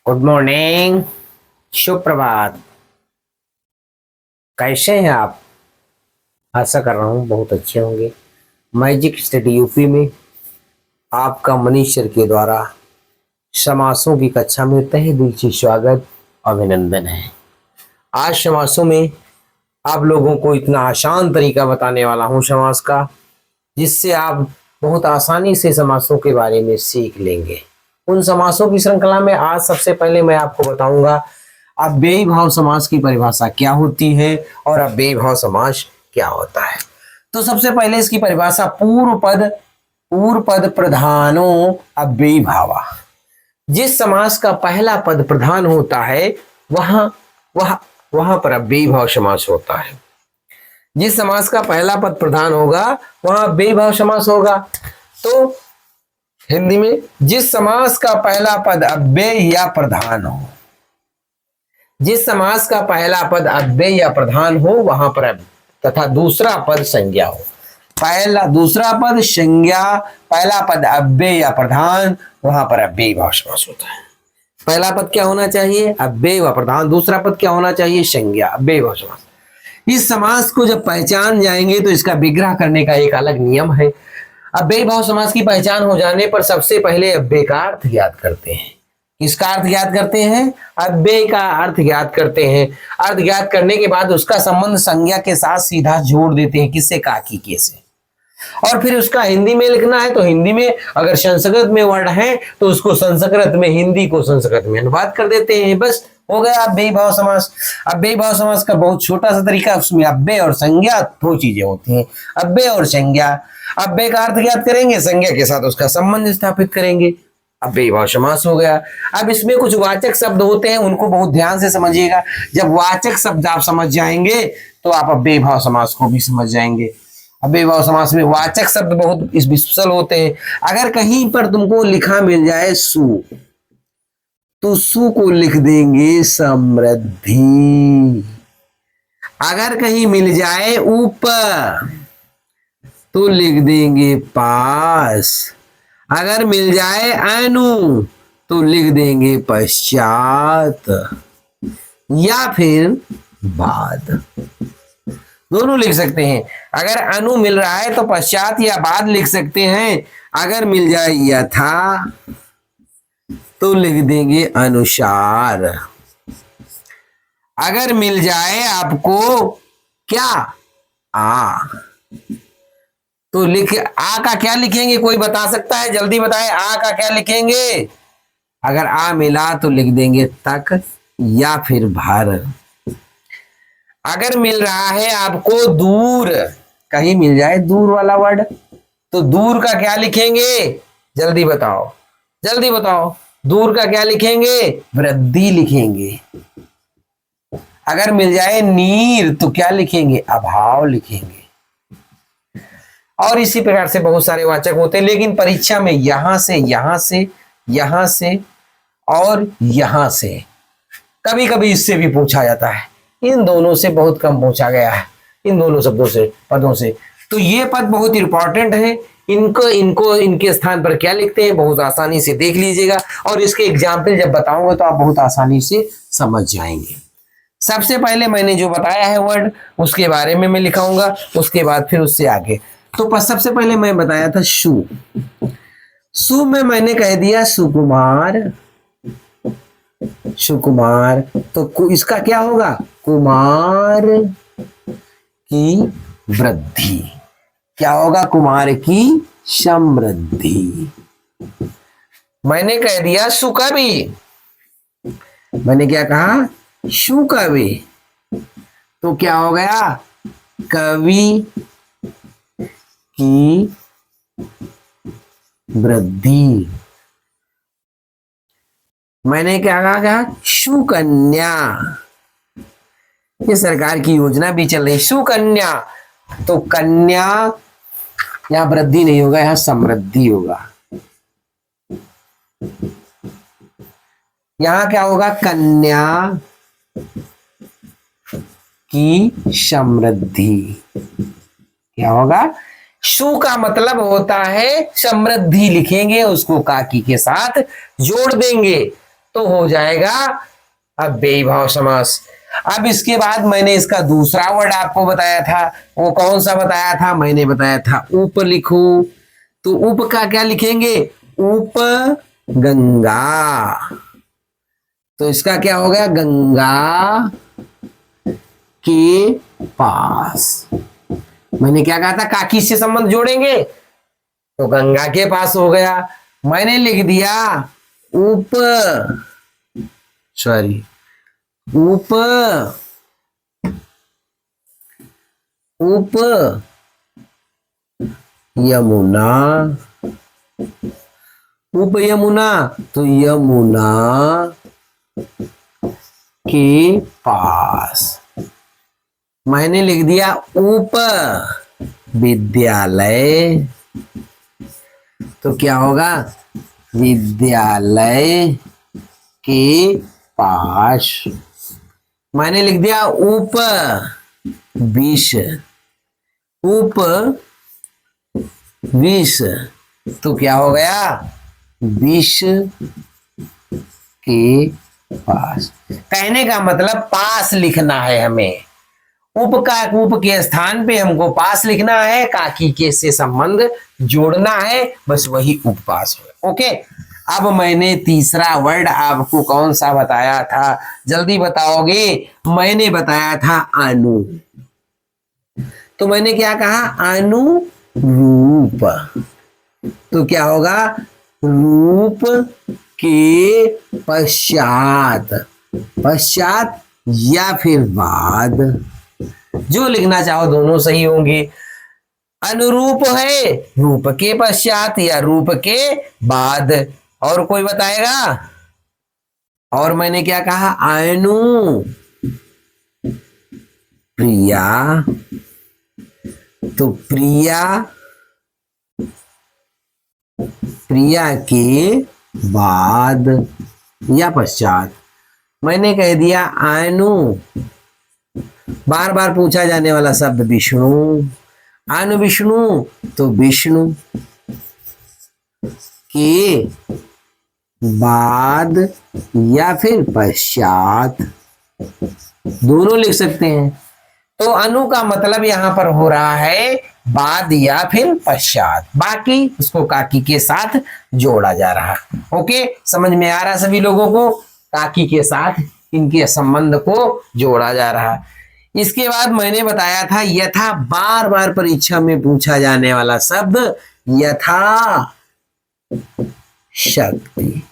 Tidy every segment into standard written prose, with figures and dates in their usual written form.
Good morning. शुभ प्रभात। कैसे हैं आप? आशा कर रहा हूँ बहुत अच्छे होंगे। मैजिक स्टडी यूपी में आपका मनीष सर के द्वारा समासों की कक्षा में तहे दिल से स्वागत अभिनंदन है। आज समासों में आप लोगों को इतना आसान तरीका बताने वाला हूँ समास का, जिससे आप बहुत आसानी से समासों के बारे में सीख लेंगे। उन समासों की श्रृंखला में आज सबसे पहले मैं आपको बताऊंगा अव्ययी भाव समास की परिभाषा क्या होती है और अव्ययी भाव समास क्या होता है। तो सबसे पहले इसकी परिभाषा पूर्व पद प्रधानो अव्ययी भावा। जिस समास का पहला पद प्रधान होता है वहां वह वहां पर अव्ययी भाव समास होता है। जिस समास का पहला पद प्रधान होगा वहां अव्ययी भाव समास होगा। तो हिंदी में जिस समास का पहला पद अव्यय या प्रधान हो, जिस समास का पहला पद अव्यय या प्रधान हो वहां पर तथा दूसरा पद संज्ञा हो। दूसरा पद संज्ञा, पहला पद अव्यय या प्रधान, वहां पर अव्ययी भाव समास होता है। पहला पद क्या होना चाहिए? अव्यय व प्रधान। दूसरा पद क्या होना चाहिए? संज्ञा। अव्ययी भाव समास। इस समास को जब पहचान जाएंगे तो इसका विग्रह करने का एक अलग नियम है। अव्ययी भाव समास की पहचान हो जाने पर सबसे पहले अव्यय का अर्थ ज्ञात करते हैं। किसका अर्थ ज्ञात करते हैं? अव्यय का अर्थ ज्ञात करते हैं। अर्थ ज्ञात करने के बाद उसका संबंध संज्ञा के साथ सीधा जोड़ देते हैं। किससे? काकी के से। और फिर उसका हिंदी में लिखना है तो हिंदी में, अगर संस्कृत में वर्ड है तो उसको संस्कृत में, हिंदी को संस्कृत में अनुवाद कर देते हैं। बस हो गया अव्ययी भाव समास। अव्ययी भाव समास का बहुत छोटा सा तरीका, उसमें अव्यय और संज्ञा दो चीजें होती हैं। अव्यय और संज्ञा। अव्यय का अर्थ ज्ञात करेंगे, संज्ञा के साथ उसका संबंध स्थापित करेंगे, अव्ययी भाव समास हो गया। अब इसमें कुछ वाचक शब्द होते हैं, उनको बहुत ध्यान से समझिएगा। जब वाचक शब्द आप समझ जाएंगे तो आप अव्ययी भाव समास को भी समझ जाएंगे। अव्ययी भाव समास में वाचक शब्द बहुत स्पेशल होते हैं। अगर कहीं पर तुमको लिखा मिल जाए सु, तो सु को लिख देंगे समृद्धि। अगर कहीं मिल जाए ऊपर तो लिख देंगे पास। अगर मिल जाए अनु तो लिख देंगे पश्चात या फिर बाद, दोनों लिख सकते हैं। अगर अनु मिल रहा है तो पश्चात या बाद लिख सकते हैं। अगर मिल जाए यथा तो लिख देंगे अनुसार। अगर मिल जाए आपको क्या? आ, तो आ का क्या लिखेंगे? कोई बता सकता है? जल्दी बताएं, आ का क्या लिखेंगे? अगर आ मिला तो लिख देंगे तक या फिर भर। अगर मिल रहा है आपको दूर, कहीं मिल जाए दूर वाला वर्ड, तो दूर का क्या लिखेंगे? जल्दी बताओ, जल्दी बताओ। दूर का क्या लिखेंगे? वृद्धि लिखेंगे। अगर मिल जाए नीर तो क्या लिखेंगे? अभाव लिखेंगे। और इसी प्रकार से बहुत सारे वाचक होते हैं, लेकिन परीक्षा में यहां से, यहां से, यहां से और यहां से, कभी कभी इससे भी पूछा जाता है। इन दोनों से बहुत कम पूछा गया है, इन दोनों शब्दों से, पदों से। तो ये पद बहुत इंपॉर्टेंट है। इनको इनके स्थान पर क्या लिखते हैं बहुत आसानी से देख लीजिएगा, और इसके एग्जाम्पल जब बताऊंगा तो आप बहुत आसानी से समझ जाएंगे। सबसे पहले मैंने जो बताया है वर्ड, उसके बारे में मैं लिखाऊंगा, उसके बाद फिर उससे आगे। तो सबसे पहले मैं बताया था सु। सु में मैंने कह दिया सुकुमार। सुकुमार, तो इसका क्या होगा? कुमार की वृद्धि। क्या होगा? कुमार की समृद्धि। मैंने कह दिया सुकवि। मैंने क्या कहा? सुकवि। तो क्या हो गया? कवि की वृद्धि। मैंने क्या कहा? सुकन्या। ये सरकार की योजना भी चल रही, सुकन्या। तो कन्या, यहां वृद्धि नहीं होगा, यहां समृद्धि होगा। यहां क्या होगा? कन्या की समृद्धि। क्या होगा? सु का मतलब होता है समृद्धि, लिखेंगे उसको काकी के साथ जोड़ देंगे। तो हो जाएगा अव्ययी भाव समास। अब इसके बाद मैंने इसका दूसरा वर्ड आपको बताया था, वो कौन सा बताया था? मैंने बताया था उप लिखो। तो उप का क्या लिखेंगे? उप गंगा। तो इसका क्या हो गया? गंगा के पास। मैंने क्या कहा था? काकी से संबंध जोड़ेंगे तो गंगा के पास हो गया। मैंने लिख दिया उप सॉरी उप उप यमुना। उप यमुना, तो यमुना के पास। मैंने लिख दिया उप विद्यालय। तो क्या होगा? विद्यालय के पास। मैंने लिख दिया उप विष। उप विष, तो क्या हो गया? विष के पास। कहने का मतलब पास लिखना है हमें। उप का उप के स्थान पे हमको पास लिखना है, काकी के से संबंध जोड़ना है, बस वही उपपास हो। ओके। अब मैंने तीसरा वर्ड आपको कौन सा बताया था? जल्दी बताओगे? मैंने बताया था अनु। तो मैंने क्या कहा? अनुरूप। तो क्या होगा? रूप के पश्चात। पश्चात या फिर बाद, जो लिखना चाहो दोनों सही होंगे। अनुरूप है रूप के पश्चात या रूप के बाद। और कोई बताएगा? और मैंने क्या कहा? अनु प्रिया। तो प्रिया, प्रिया के बाद या पश्चात। मैंने कह दिया अनु। बार बार पूछा जाने वाला शब्द विष्णु। अनु विष्णु, तो विष्णु के बाद या फिर पश्चात, दोनों लिख सकते हैं। तो अनु का मतलब यहां पर हो रहा है बाद या फिर पश्चात, बाकी उसको काकी के साथ जोड़ा जा रहा है। ओके, समझ में आ रहा सभी लोगों को? काकी के साथ इनके संबंध को जोड़ा जा रहा है। इसके बाद मैंने बताया था यथा, बार बार परीक्षा में पूछा जाने वाला शब्द यथा शक्ति।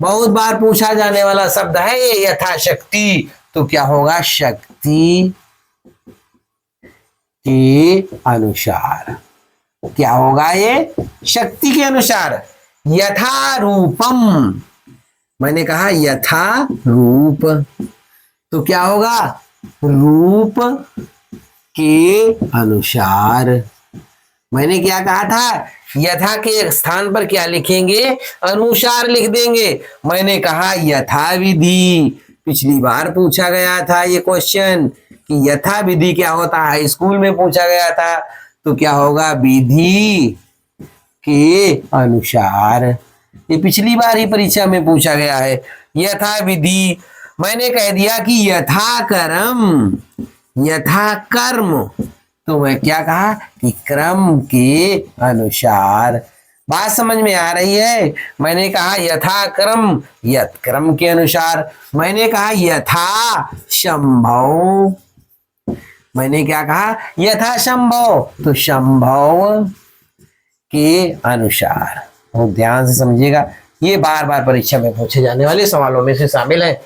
बहुत बार पूछा जाने वाला शब्द है ये यथाशक्ति। तो क्या होगा? शक्ति के अनुसार। क्या होगा? ये शक्ति के अनुसार। यथा रूपम, मैंने कहा यथा रूप। तो क्या होगा? रूप के अनुसार। मैंने क्या कहा था? यथा के स्थान पर क्या लिखेंगे? अनुसार लिख देंगे। मैंने कहा यथा विधि। पिछली बार पूछा गया था ये क्वेश्चन कि यथा विधि क्या होता है, स्कूल में पूछा गया था। तो क्या होगा? विधि के अनुसार। ये पिछली बार ही परीक्षा में पूछा गया है। यथा विधि। मैंने कह दिया कि यथा कर्म, यथा कर्म। तो मैं क्या कहा? कि क्रम के अनुसार। बात समझ में आ रही है? मैंने कहा यथा क्रम, यत क्रम के अनुसार। मैंने कहा यथा संभव। मैंने क्या कहा? यथा संभव, तो संभव के अनुसार। बहुत ध्यान से समझिएगा, ये बार बार परीक्षा में पूछे जाने वाले सवालों में से शामिल है।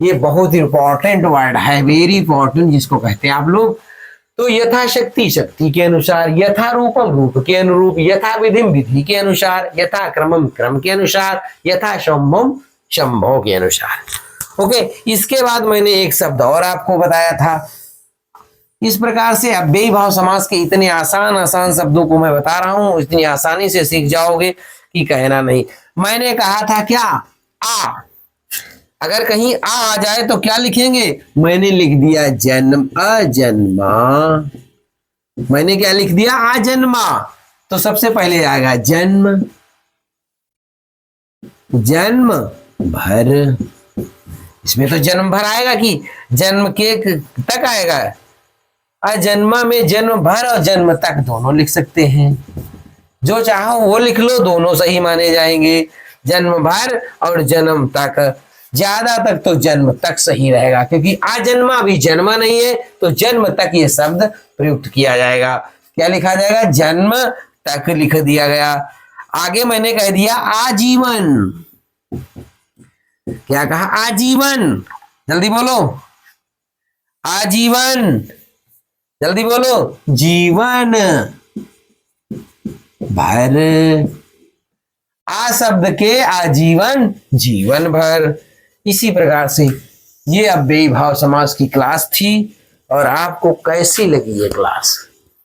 ये बहुत इंपॉर्टेंट वर्ड है, वेरी इंपॉर्टेंट, जिसको कहते हैं आप लोग। तो यथाशक्ति शक्ति के अनुसार, यथा रूपम रूप के अनुरूप, यथा विधिम विधि के अनुसार, यथा क्रमम क्रम के अनुसार, यथा संभव संभव के अनुसार। ओके। इसके बाद मैंने एक शब्द और आपको बताया था। इस प्रकार से अव्ययी भाव समास के इतने आसान आसान शब्दों को मैं बता रहा हूं, इतनी आसानी से सीख जाओगे कि कहना नहीं। मैंने कहा था क्या? आ। अगर कहीं आ जाए तो क्या लिखेंगे? मैंने लिख दिया जन्म, अजन्मा। मैंने क्या लिख दिया? अजन्मा। तो सबसे पहले आएगा जन्म, जन्म भर, इसमें तो जन्म भर आएगा कि जन्म के तक आएगा? अजन्मा में जन्म भर और जन्म तक दोनों लिख सकते हैं, जो चाहो वो लिख लो, दोनों सही माने जाएंगे। जन्म भर और जन्म तक, ज्यादा तक तो जन्म तक सही रहेगा, क्योंकि अजन्मा भी जन्मा नहीं है, तो जन्म तक ये शब्द प्रयुक्त किया जाएगा। क्या लिखा जाएगा? जन्म तक लिख दिया गया। आगे मैंने कह दिया आजीवन। क्या कहा? आजीवन। जल्दी बोलो, आजीवन। जल्दी बोलो, जीवन भर। आ शब्द के आजीवन, जीवन भर। इसी प्रकार से ये अव्ययी भाव समास की क्लास थी। और आपको कैसी लगी ये क्लास?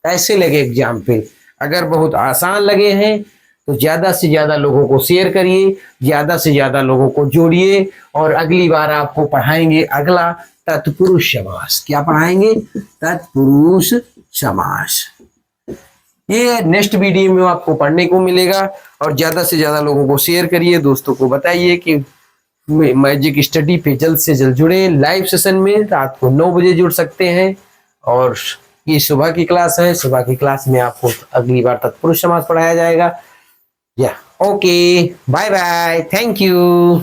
कैसे लगे एग्जाम्पल? अगर बहुत आसान लगे हैं तो ज्यादा से ज्यादा लोगों को शेयर करिए, ज्यादा से ज्यादा लोगों को जोड़िए। और अगली बार आपको पढ़ाएंगे अगला तत्पुरुष समास। क्या पढ़ाएंगे? तत्पुरुष समास। ये नेक्स्ट वीडियो में आपको पढ़ने को मिलेगा। और ज्यादा से ज्यादा लोगों को शेयर करिए, दोस्तों को बताइए कि मैजिक स्टडी पे जल्द से जल्द जुड़े। लाइव सेशन में रात को 9 बजे जुड़ सकते हैं। और ये सुबह की क्लास है, सुबह की क्लास में आपको अगली बार तत्पुरुष समास पढ़ाया जाएगा। या okay, bye bye, thank you.